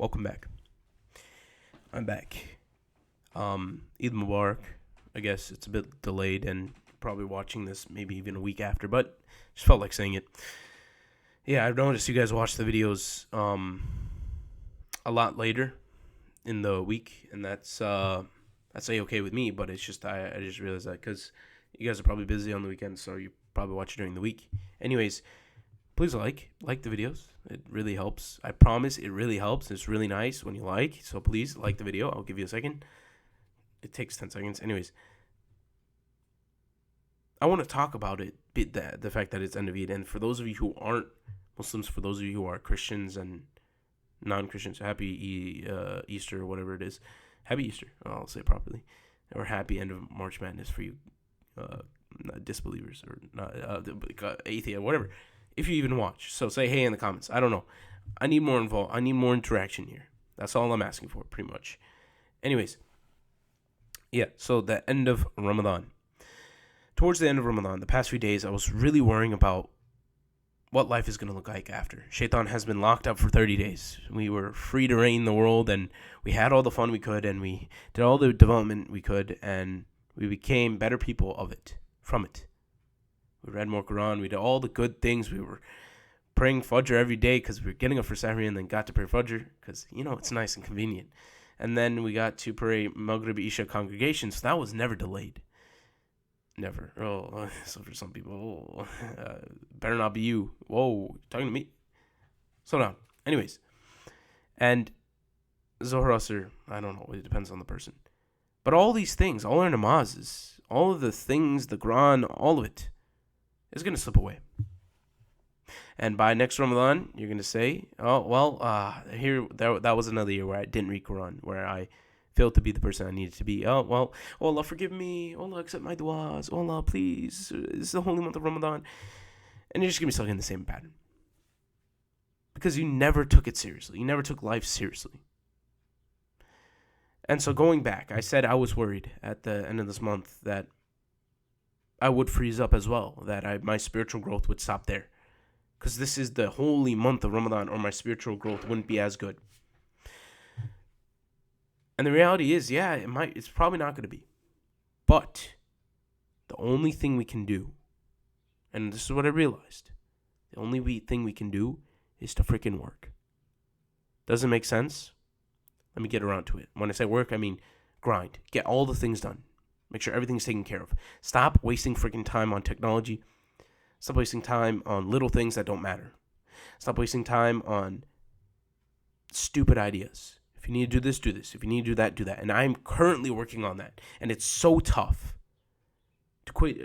welcome back. I'm back. Eid Mubarak. I guess it's a bit delayed and probably watching this maybe even a week after, but just felt like saying it. Yeah, I've noticed you guys watch the videos a lot later in the week, and that's A-okay with me, but it's just I just realized that because you guys are probably busy on the weekend, so you probably watch it during the week. Anyways, please like the videos. It really helps. I promise it really helps. It's really nice when you like. So please like the video. I'll give you a second. It takes 10 seconds. Anyways, I want to talk about it, the fact that it's end of Eid. And for those of you who aren't Muslims, for those of you who are Christians and non-Christians, happy Easter or whatever it is. Happy Easter. I'll say it properly. Or happy end of March Madness for you disbelievers or atheists, whatever. If you even watch. So say hey in the comments. I don't know. I need more I need more interaction here. That's all I'm asking for, pretty much. Anyways. Yeah, so the end of Ramadan. Towards the end of Ramadan, the past few days, I was really worrying about what life is going to look like after. Shaitan has been locked up for 30 days. We were free to reign the world, and we had all the fun we could, and we did all the development we could, and we became better people from it. We read more Quran. We did all the good things. We were praying Fajr every day because we were getting up for Sahri and then got to pray Fajr because, it's nice and convenient. And then we got to pray Maghrib Isha congregation, so that was never delayed. Never. Oh, so for some people, better not be you. Whoa, talking to me? Slow down. Anyways. And Zohar Asr, I don't know. It depends on the person. But all these things, all our namazes, all of the things, the Quran, all of it, is going to slip away. And by next Ramadan, you're going to say, that was another year where I didn't read Quran, where I failed to be the person I needed to be. Oh, Allah forgive me. Allah accept my du'as. Allah, please. This is the holy month of Ramadan. And you're just going to be stuck in the same pattern. Because you never took it seriously. You never took life seriously. And so going back, I said I was worried at the end of this month that I would freeze up as well, that my spiritual growth would stop there. Because this is the holy month of Ramadan, or my spiritual growth wouldn't be as good. And the reality is, it's probably not going to be. But the only thing we can do, and this is what I realized, the only thing we can do is to freaking work. Doesn't make sense? Let me get around to it. When I say work, I mean grind. Get all the things done. Make sure everything's taken care of. Stop wasting freaking time on technology. Stop wasting time on little things that don't matter. Stop wasting time on stupid ideas. If you need to do this, do this. If you need to do that, do that. And I'm currently working on that. And it's so tough to quit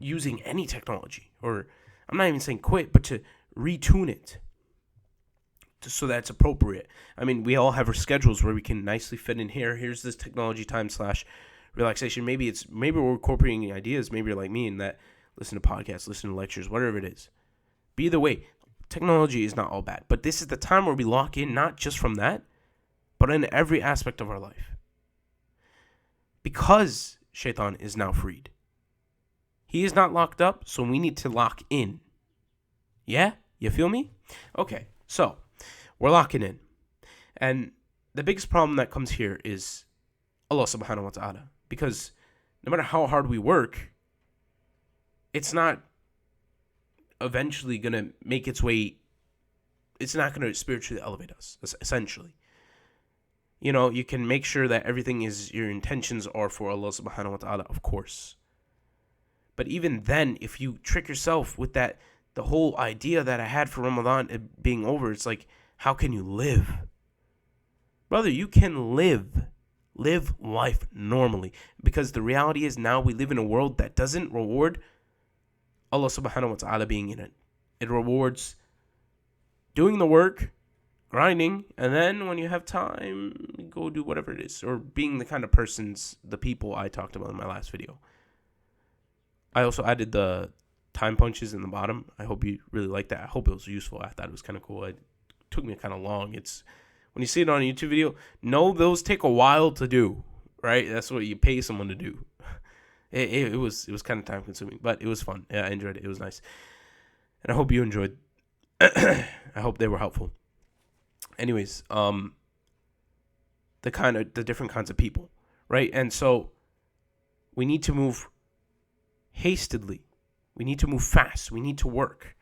using any technology. Or I'm not even saying quit, but to retune it so that it's appropriate. I mean, we all have our schedules where we can nicely fit in here. Here's this technology time / relaxation. Maybe we're incorporating ideas. Maybe you're like me in that listen to podcasts, listen to lectures, whatever it is. But either way, technology is not all bad. But this is the time where we lock in, not just from that, but in every aspect of our life. Because Shaitan is now freed. He is not locked up, so we need to lock in. Yeah? You feel me? Okay, so we're locking in. And the biggest problem that comes here is Allah subhanahu wa ta'ala. Because no matter how hard we work, it's not eventually going to make its way. It's not going to spiritually elevate us, essentially. You can make sure that your intentions are for Allah subhanahu wa ta'ala, of course. But even then, if you trick yourself with the whole idea that I had for Ramadan being over, it's like, how can you live? Brother, you can live life normally. Because the reality is now we live in a world that doesn't reward Allah subhanahu wa ta'ala being in it. It rewards doing the work, grinding, and then when you have time, go do whatever it is. Or being the kind of the people I talked about in my last video. I also added the time punches in the bottom. I hope you really liked that. I hope it was useful. I thought it was kind of cool. It took me kind of long. When you see it on a YouTube video, those take a while to do, right? That's what you pay someone to do. It was kind of time consuming, but it was fun. Yeah, I enjoyed it. It was nice. And I hope you enjoyed. I hope they were helpful. Anyways, the different kinds of people, right? And so we need to move hastily. We need to move fast. We need to work.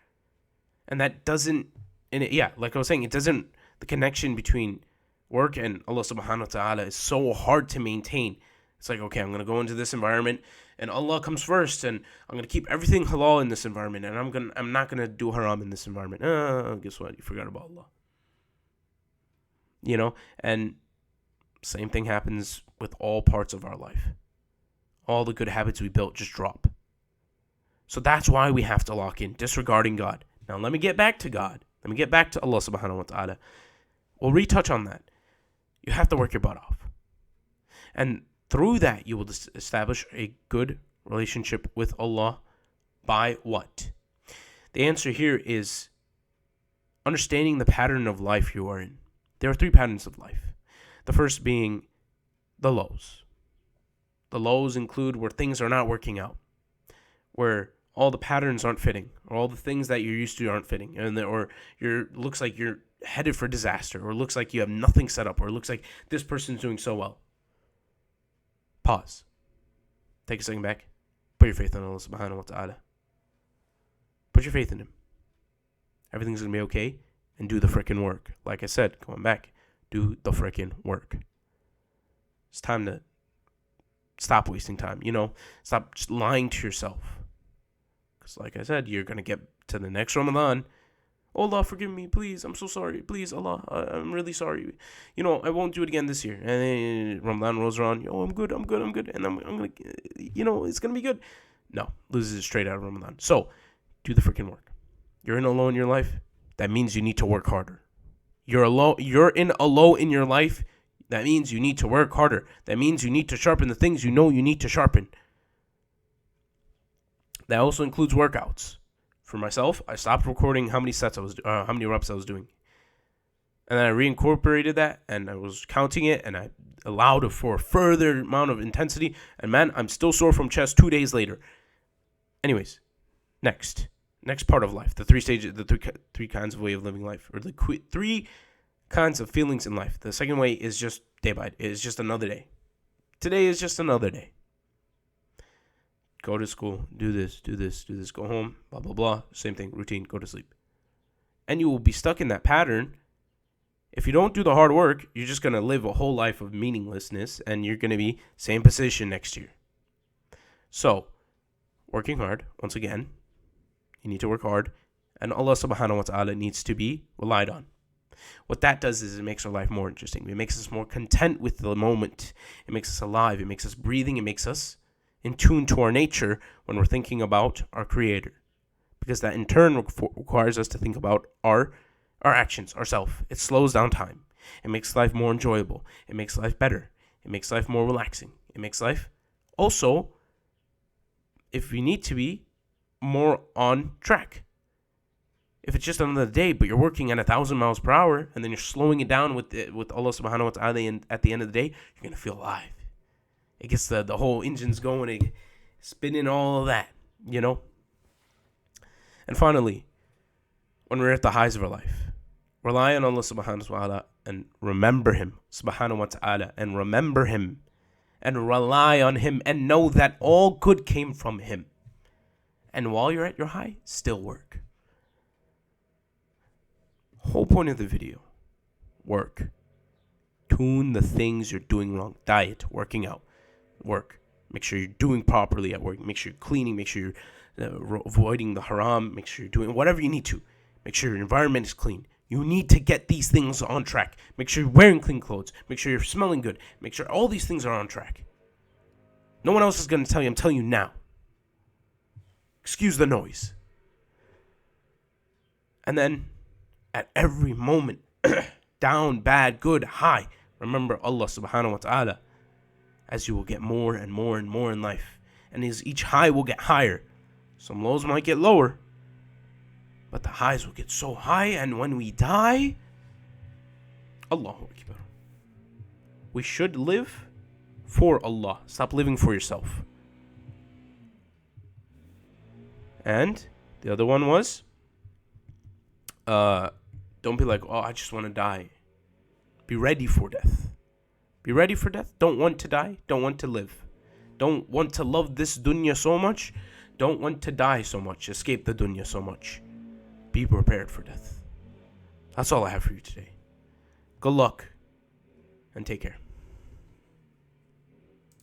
And that doesn't, like I was saying, it doesn't, the connection between work and Allah subhanahu wa ta'ala is so hard to maintain. It's like, okay, I'm going to go into this environment and Allah comes first, and I'm going to keep everything halal in this environment, and I'm not going to do haram in this environment. Guess what? You forgot about Allah. And same thing happens with all parts of our life. All the good habits we built just drop. So that's why we have to lock in, disregarding God. Now let me get back to God. Let me get back to Allah subhanahu wa ta'ala. We'll retouch on that. You have to work your butt off. And through that, you will establish a good relationship with Allah by what? The answer here is understanding the pattern of life you are in. There are 3 patterns of life. The first being the lows. The lows include where things are not working out, where all the patterns aren't fitting, or all the things that you're used to aren't fitting, or looks like you're headed for disaster, or looks like you have nothing set up, or it looks like this person's doing so well. Pause. Take a second back. Put your faith in Allah subhanahu wa ta'ala. Put your faith in Him. Everything's going to be okay, and do the frickin' work. Like I said, going back, do the frickin' work. It's time to stop wasting time, Stop just lying to yourself. Because like I said, you're going to get to the next Ramadan. Oh, Allah, forgive me, please. I'm so sorry. Please, Allah, I'm really sorry. I won't do it again this year. And then Ramadan rolls around. I'm good. And I'm going to, it's going to be good. No, loses it straight out of Ramadan. So, do the freaking work. You're in a low in your life. That means you need to work harder. You're in a low in your life. That means you need to work harder. That means you need to sharpen the things you know you need to sharpen. That also includes workouts. For myself, I stopped recording how many reps I was doing. And then I reincorporated that, and I was counting it, and I allowed for a further amount of intensity. And man, I'm still sore from chest 2 days later. Anyways, next part of life, the 3 stages, the three kinds of way of living life, or the 3 kinds of feelings in life. The second way is just day by day. It's just another day. Today is just another day. Go to school, do this, go home, blah, blah, blah. Same thing, routine, go to sleep. And you will be stuck in that pattern. If you don't do the hard work, you're just going to live a whole life of meaninglessness, and you're going to be same position next year. So, working hard, once again, you need to work hard, and Allah subhanahu wa ta'ala needs to be relied on. What that does is it makes our life more interesting. It makes us more content with the moment. It makes us alive. It makes us breathing. It makes us in tune to our nature when we're thinking about our Creator. Because that in turn requires us to think about our actions, ourself. It slows down time. It makes life more enjoyable. It makes life better. It makes life more relaxing. It makes life also, if we need to be, more on track. If it's just another day, but you're working at 1,000 miles per hour, and then you're slowing it down with Allah subhanahu wa ta'ala, and at the end of the day, you're going to feel alive. It gets the whole engines going, spinning, all of that, And finally, when we're at the highs of our life, rely on Allah subhanahu wa ta'ala and remember Him, subhanahu wa ta'ala, and remember Him and rely on Him and know that all good came from Him. And while you're at your high, still work. Whole point of the video, work. Tune the things you're doing wrong. Diet, working out. Work. Make sure you're doing properly at work. Make sure you're cleaning. Make sure you're avoiding the haram. Make sure you're doing whatever you need to. Make sure your environment is clean. You need to get these things on track. Make sure you're wearing clean clothes. Make sure you're smelling good. Make sure all these things are on track. No one else is going to tell you. I'm telling you now. Excuse the noise. And then, at every moment, down, bad, good, high, remember Allah subhanahu wa ta'ala, as you will get more and more and more in life. And as each high will get higher. Some lows might get lower, but the highs will get so high, and when we die, Allahu Akbar. We should live for Allah. Stop living for yourself. And the other one was, don't be like, oh, I just want to die. Be ready for death. Be ready for death. Don't want to die. Don't want to live. Don't want to love this dunya so much. Don't want to die so much. Escape the dunya so much. Be prepared for death. That's all I have for you today. Good luck and take care.